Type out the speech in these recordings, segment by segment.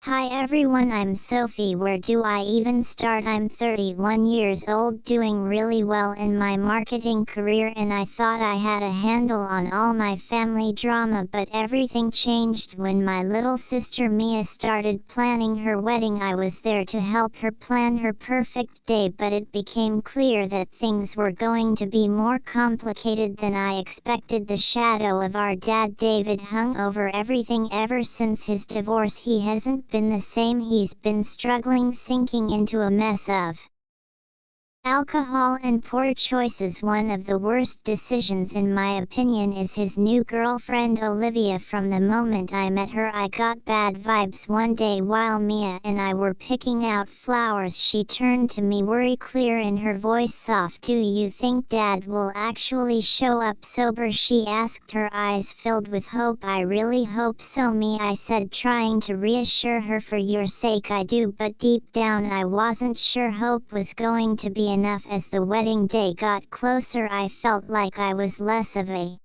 Hi everyone, I'm Sophie. Where do I even start? I'm 31 years old, doing really well in my marketing career, and I thought I had a handle on all my family drama, but everything changed when my little sister Mia started planning her wedding. I was there to help her plan her perfect day, but it became clear that things were going to be more complicated than I expected. The shadow of our dad David hung over everything. Ever since his divorce, he hasn't been the same. He's been struggling, sinking into a mess of alcohol and poor choices. One of the worst decisions in my opinion is his new girlfriend Olivia. From the moment I met her, I got bad vibes. One day while Mia and I were picking out flowers, she turned to me, worry clear in her voice, soft. Do you think Dad will actually show up sober? She asked, her eyes filled with hope. I really hope so, Mia, I said, trying to reassure her. For your sake I do, but deep down I wasn't sure hope was going to be enough. As the wedding day got closer, I felt like I was less of a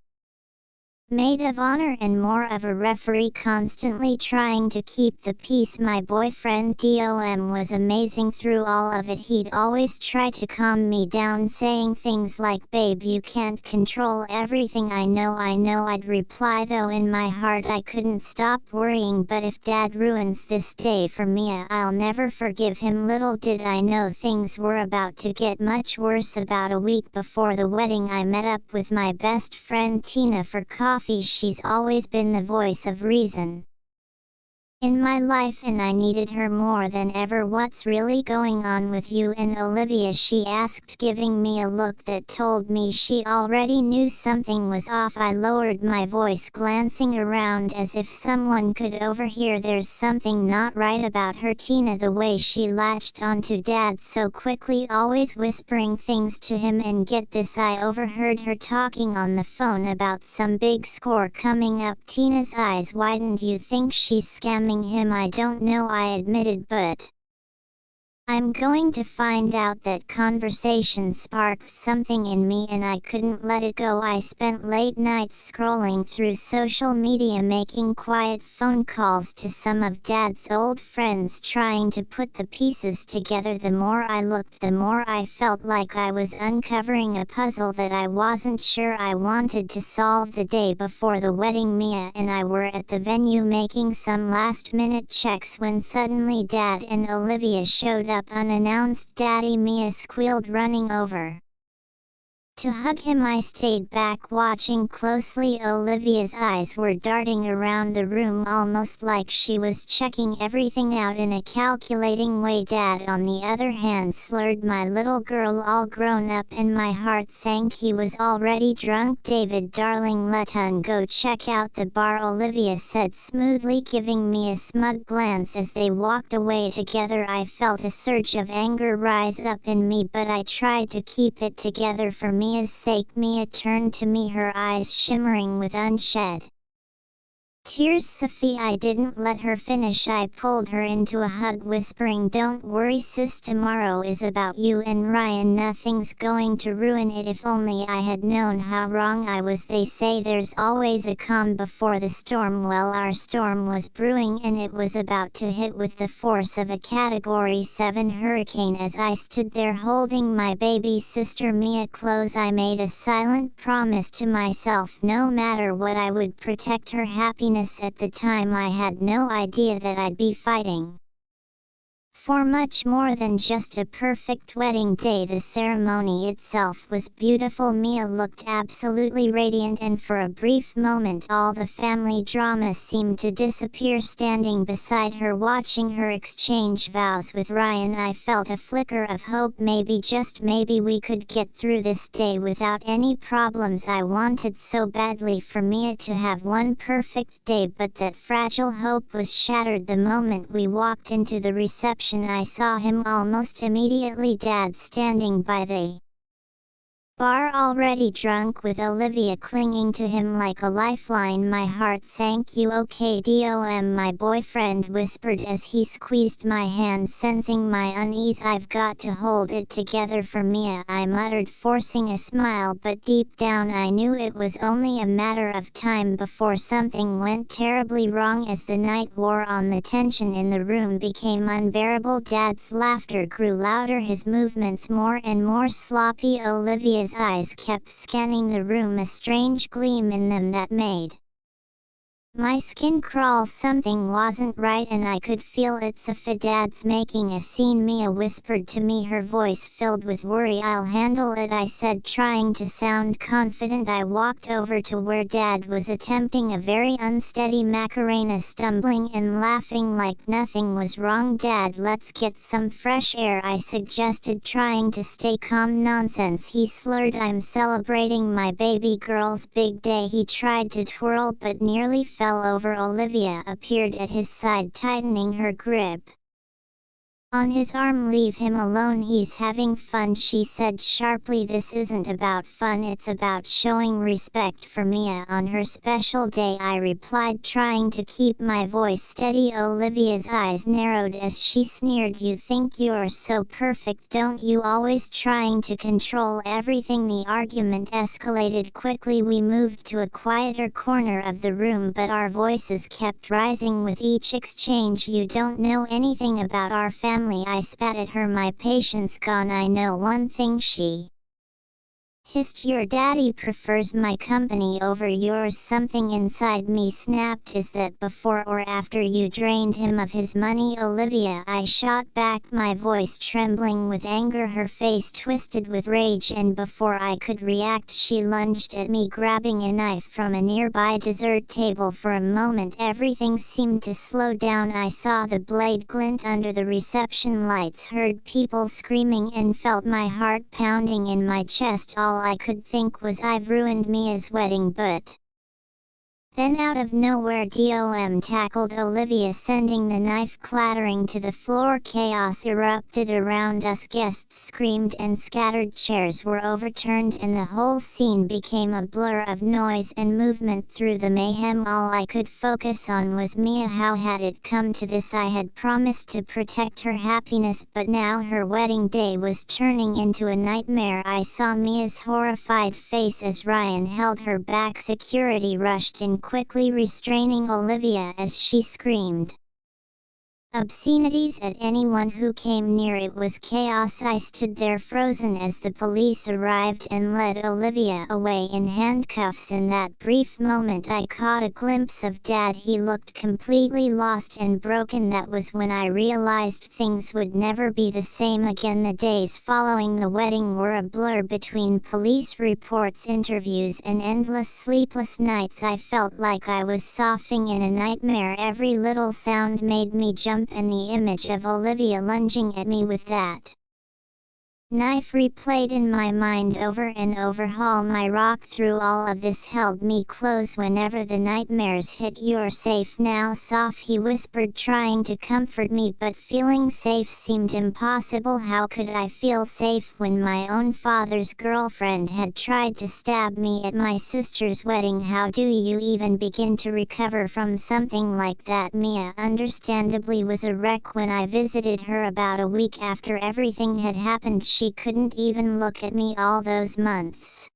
maid of honor and more of a referee, constantly trying to keep the peace. My boyfriend Dom was amazing through all of it. He'd always try to calm me down, saying things like, "Babe, you can't control everything." I know, I'd reply, though in my heart I couldn't stop worrying. But if Dad ruins this day for Mia, I'll never forgive him. Little did I know things were about to get much worse. About a week before the wedding, I met up with my best friend Tina for coffee. She's always been the voice of reason in my life, and I needed her more than ever. "What's really going on with you and Olivia?" she asked, giving me a look that told me she already knew something was off. I lowered my voice, glancing around as if someone could overhear. "There's something not right about her, Tina." The way she latched onto Dad so quickly, always whispering things to him. And get this, I overheard her talking on the phone about some big score coming up. Tina's eyes widened. "You think she's scamming him?" "I don't know," I admitted, "but I'm going to find out." That conversation sparked something in me, and I couldn't let it go. I spent late nights scrolling through social media, making quiet phone calls to some of Dad's old friends, trying to put the pieces together. The more I looked, the more I felt like I was uncovering a puzzle that I wasn't sure I wanted to solve. The day before the wedding, Mia and I were at the venue making some last-minute checks when suddenly Dad and Olivia showed up unannounced. "Daddy!" Mia squealed, running over to hug him. I stayed back, watching closely. Olivia's eyes were darting around the room, almost like she was checking everything out in a calculating way. Dad, on the other hand, slurred, "My little girl, all grown up," and my heart sank. He was already drunk. "David, darling, let's go check out the bar," Olivia said smoothly, giving me a smug glance as they walked away together. I felt a surge of anger rise up in me, but I tried to keep it together for Mia's sake. Mia turned to me, her eyes shimmering with unshed tears. "Sophie," I didn't let her finish. I pulled her into a hug, whispering, "Don't worry, sis, tomorrow is about you and Ryan. Nothing's going to ruin it." If only I had known how wrong I was. They say there's always a calm before the storm. Well, our storm was brewing, and it was about to hit with the force of a Category 7 hurricane. As I stood there holding my baby sister Mia close, I made a silent promise to myself. No matter what, I would protect her happiness. At the time, I had no idea that I'd be fighting for much more than just a perfect wedding day. The ceremony itself was beautiful. Mia looked absolutely radiant, and for a brief moment all the family drama seemed to disappear. Standing beside her, watching her exchange vows with Ryan, I felt a flicker of hope. Maybe, just maybe, we could get through this day without any problems. I wanted so badly for Mia to have one perfect day, but that fragile hope was shattered the moment we walked into the reception. I saw him almost immediately. Dad standing by the Bar already drunk with Olivia clinging to him like a lifeline. My heart sank. You OK.Dom, my boyfriend whispered as he squeezed my hand, sensing my unease. I've got to hold it together for Mia, I muttered, forcing a smile, but deep down I knew it was only a matter of time before something went terribly wrong. As the night wore on, the tension in the room became unbearable. Dad's laughter grew louder, his movements more and more sloppy. Olivia's eyes kept scanning the room, a strange gleam in them that made my skin crawl. Something wasn't right, and I could feel it. Sophie, Dad's making a scene, Mia whispered to me, her voice filled with worry. I'll handle it, I said, trying to sound confident. I walked over to where Dad was attempting a very unsteady Macarena, stumbling and laughing like nothing was wrong. Dad, let's get some fresh air, I suggested, trying to stay calm. Nonsense, he slurred. I'm celebrating my baby girl's big day. He tried to twirl but nearly fell over. Olivia appeared at his side, tightening her grip on his arm. Leave him alone, he's having fun, she said sharply. This isn't about fun, it's about showing respect for Mia on her special day, I replied, trying to keep my voice steady. Olivia's eyes narrowed as she sneered. You think you're so perfect, don't you? Always trying to control everything. The argument escalated quickly. We moved to a quieter corner of the room, but our voices kept rising with each exchange. You don't know anything about our family, I spat at her, my patience gone. I know one thing, she hissed. Your daddy prefers my company over yours. Something inside me snapped. Is that before or after you drained him of his money, Olivia? I shot back, my voice trembling with anger, her face twisted with rage, and before I could react she lunged at me, grabbing a knife from a nearby dessert table. For a moment everything seemed to slow down. I saw the blade glint under the reception lights, heard people screaming, and felt my heart pounding in my chest. All I could think was, I've ruined Mia's wedding. But then out of nowhere Dom tackled Olivia, sending the knife clattering to the floor. Chaos erupted around us. Guests screamed and scattered, chairs were overturned, and the whole scene became a blur of noise and movement. Through the mayhem all I could focus on was Mia. How had it come to this? I had promised to protect her happiness, but now her wedding day was turning into a nightmare. I saw Mia's horrified face as Ryan held her back. Security rushed in, quickly restraining Olivia as she screamed obscenities at anyone who came near. It was chaos. I stood there frozen as the police arrived and led Olivia away in handcuffs. In that brief moment I caught a glimpse of Dad. He looked completely lost and broken. That was when I realized things would never be the same again. The days following the wedding were a blur. Between police reports, interviews, and endless sleepless nights I felt like I was surfing in a nightmare. Every little sound made me jump, and the image of Olivia lunging at me with that knife replayed in my mind over and over. My rock through all of this held me close whenever the nightmares hit. You're safe now, Soph, he whispered, trying to comfort me, but feeling safe seemed impossible. How could I feel safe when my own father's girlfriend had tried to stab me at my sister's wedding? How do you even begin to recover from something like that? Mia understandably was a wreck when I visited her about a week after everything had happened. She couldn't even look at me all those months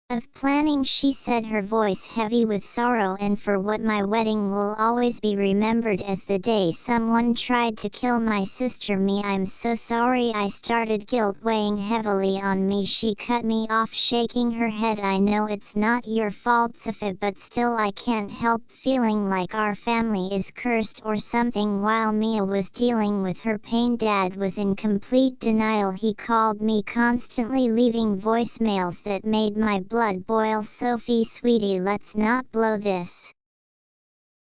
of planning, she said, her voice heavy with sorrow. And for what? My wedding will always be remembered as the day someone tried to kill my sister. Me, I'm so sorry, I started, guilt weighing heavily on me. She cut me off, shaking her head. I know it's not your fault, Sophie, but still I can't help feeling like our family is cursed or something. While Mia was dealing with her pain, Dad was in complete denial. He called me constantly, leaving voicemails that made my blood boil. Sophie, sweetie, let's not blow this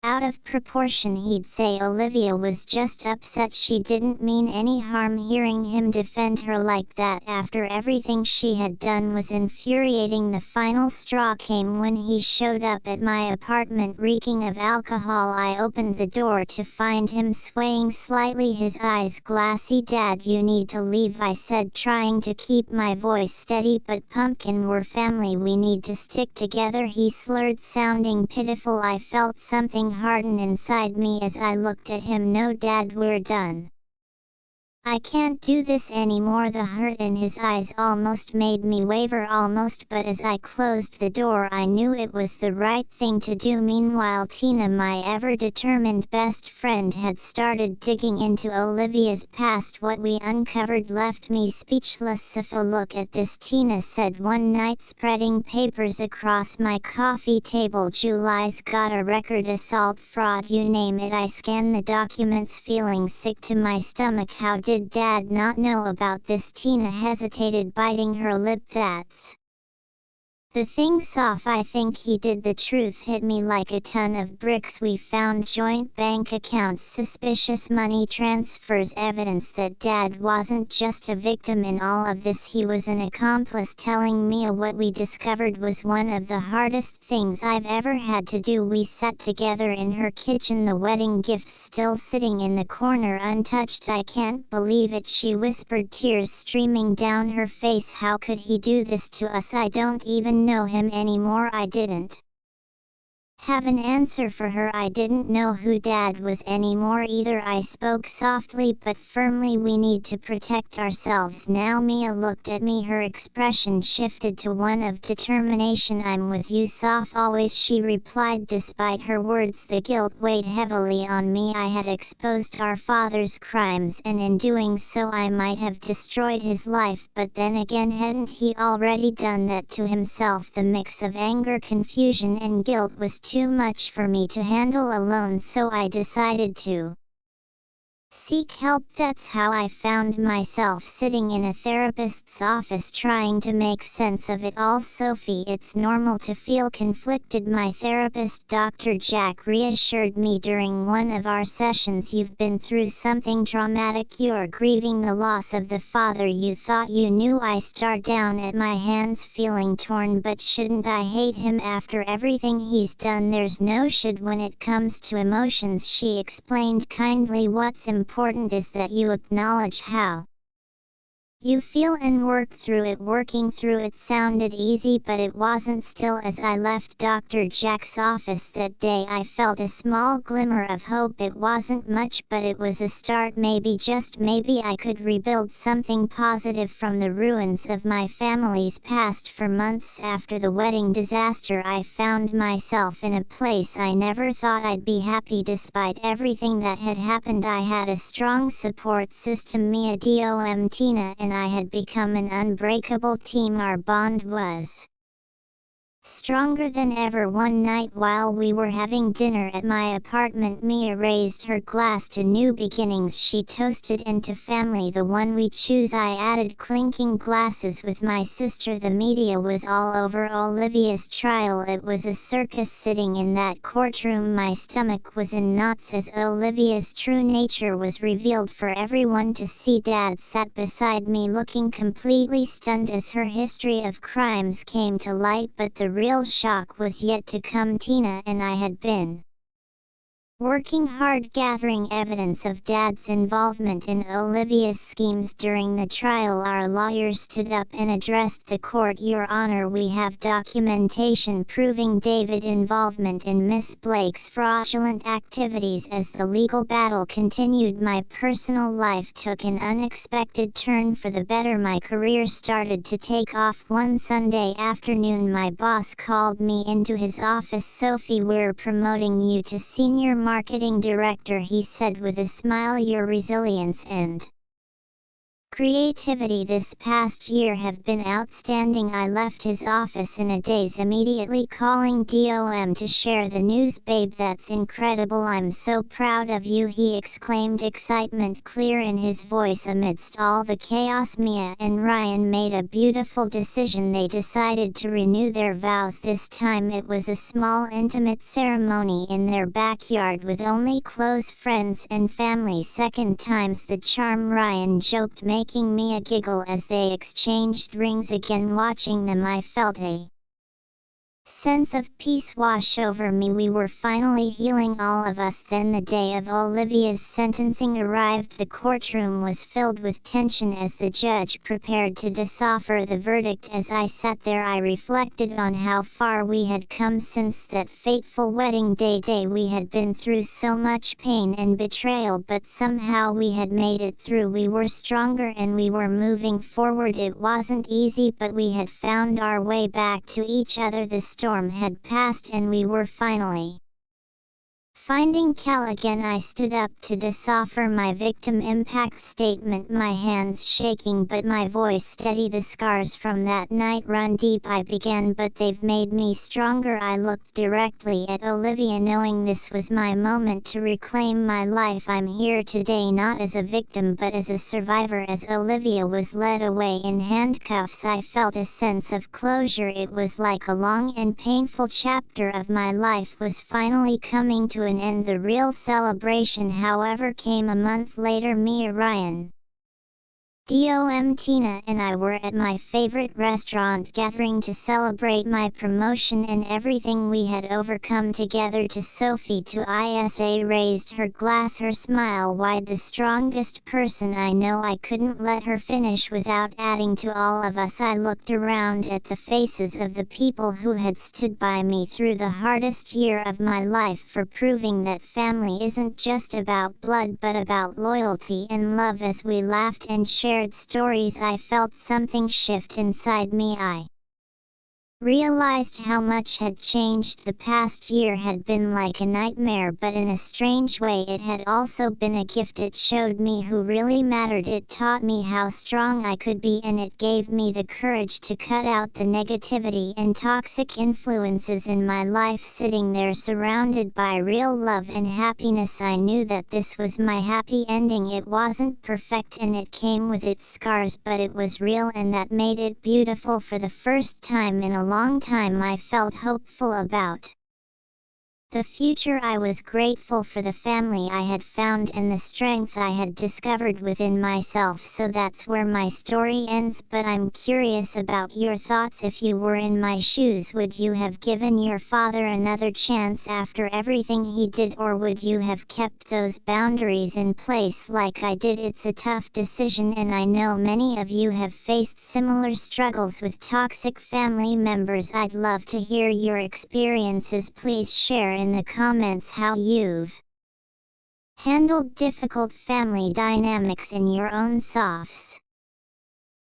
Out of proportion he'd say Olivia was just upset she didn't mean any harm. Hearing him defend her like that after everything she had done was infuriating. The final straw came when he showed up at my apartment reeking of alcohol. I opened the door to find him swaying slightly, his eyes glassy. "Dad, you need to leave," I said, trying to keep my voice steady. "But Pumpkin, we're family, we need to stick together," he slurred, sounding pitiful. I felt something harden inside me as I looked at him. "No, Dad, we're done. I can't do this anymore." The hurt in his eyes almost made me waver, but as I closed the door I knew it was the right thing to do. Meanwhile, Tina, my ever-determined best friend, had started digging into Olivia's past. What we uncovered left me speechless. "Safa, look at this," Tina said one night, spreading papers across my coffee table. "Julie's got a record, assault, fraud, you name it." I scanned the documents, feeling sick to my stomach. "How did Dad not know about this?" Tina hesitated, biting her lip. "That's the thing, Soph. I think he did." The truth hit me like a ton of bricks. "We found joint bank accounts, suspicious money transfers, evidence that Dad wasn't just a victim in all of this, he was an accomplice." Telling Mia what we discovered was one of the hardest things I've ever had to do. We sat together in her kitchen, the wedding gifts still sitting in the corner untouched. "I can't believe it," she whispered, tears streaming down her face. "How could he do this to us? I don't even know him anymore." I didn't have an answer for her. I didn't know who Dad was anymore either. I spoke softly but firmly. "We need to protect ourselves now." Mia looked at me, her expression shifted to one of determination. "I'm with you, Soph, always," she replied. Despite her words, the guilt weighed heavily on me. I had exposed our father's crimes, and in doing so I might have destroyed his life, but then again, hadn't he already done that to himself? The mix of anger, confusion, and guilt was too much for me to handle alone, so I decided to seek help. That's how I found myself sitting in a therapist's office trying to make sense of it all. "Sophie, it's normal to feel conflicted," my therapist, Dr. Jack, reassured me during one of our sessions. "You've been through something traumatic. You're grieving the loss of the father you thought you knew." I stared down at my hands, feeling torn. "But shouldn't I hate him after everything he's done?" "There's no should when it comes to emotions," she explained kindly. "What's important is that you acknowledge how you feel and work through it." Working through it sounded easy, but it wasn't. Still, as I left Dr. Jack's office that day, I felt a small glimmer of hope. It wasn't much, but it was a start. Maybe, just maybe, I could rebuild something positive from the ruins of my family's past. For months after the wedding disaster, I found myself in a place I never thought I'd be happy. Despite everything that had happened, I had a strong support system. Mia, Dom, Tina, and I had become an unbreakable team. Our bond was stronger than ever. One night while we were having dinner at my apartment, Mia raised her glass to new beginnings. She toasted into family, the one we choose. I added clinking glasses with my sister. The media was all over Olivia's trial. It was a circus sitting in that courtroom. My stomach was in knots as Olivia's true nature was revealed for everyone to see. Dad sat beside me, looking completely stunned as her history of crimes came to light, but the real shock was yet to come. Tina and I had been working hard gathering evidence of Dad's involvement in Olivia's schemes during the trial. Our lawyer stood up and addressed the court. "Your Honor, we have documentation proving David's involvement in Miss Blake's fraudulent activities." As the legal battle continued, my personal life took an unexpected turn for the better. My career started to take off. One Sunday afternoon, my boss called me into his office. "Sophie, we're promoting you to senior marketing director," he said with a smile. "Your resilience and Creativity this past year have been outstanding. I left his office in a daze, immediately calling DOM to share the news. Babe, that's incredible. I'm so proud of you, he exclaimed, excitement clear in his voice amidst all the chaos. Mia and Ryan made a beautiful decision. They decided to renew their vows. This time it was a small intimate ceremony in their backyard with only close friends and family. Second time's the charm, Ryan joked, making Mia giggle as they exchanged rings. Again, watching them, I felt a sense of peace wash over me. We were finally healing, all of us. Then the day of Olivia's sentencing arrived. The courtroom was filled with tension as the judge prepared to decipher the verdict. As I sat there, I reflected on how far we had come since that fateful wedding day. We had been through so much pain and betrayal, but somehow we had made it through. We were stronger and we were moving forward. It wasn't easy, but we had found our way back to each other. The storm had passed and we were finally finding Cal again. I stood up to decipher my victim impact statement, my hands shaking but my voice steady. The scars from that night run deep, I began, but they've made me stronger. I looked directly at Olivia, knowing this was my moment to reclaim my life. I'm here today not as a victim but as a survivor. As Olivia was led away in handcuffs, I felt a sense of closure. It was like a long and painful chapter of my life was finally coming to an end. The real celebration, however, came a month later. Mia, Ryan, DOM, Tina and I were at my favorite restaurant gathering to celebrate my promotion and everything we had overcome together. To Sophie, to ISA, raised her glass, her smile wide. The strongest person I know. I couldn't let her finish without adding, to all of us. I looked around at the faces of the people who had stood by me through the hardest year of my life, for proving that family isn't just about blood but about loyalty and love. As we laughed and shared stories, I felt something shift inside me. I realized how much had changed. The past year had been like a nightmare, but in a strange way it had also been a gift. It showed me who really mattered. It taught me how strong I could be, and it gave me the courage to cut out the negativity and toxic influences in my life. Sitting there surrounded by real love and happiness, I knew that this was my happy ending. It wasn't perfect and it came with its scars, but it was real, and that made it beautiful. For the first time in a long time, I felt hopeful about the future. I was grateful for the family I had found and the strength I had discovered within myself. So that's where my story ends, but I'm curious about your thoughts. If you were in my shoes, would you have given your father another chance after everything he did, or would you have kept those boundaries in place like I did? It's a tough decision, and I know many of you have faced similar struggles with toxic family members. I'd love to hear your experiences. Please share in the comments how you've handled difficult family dynamics in your own softs.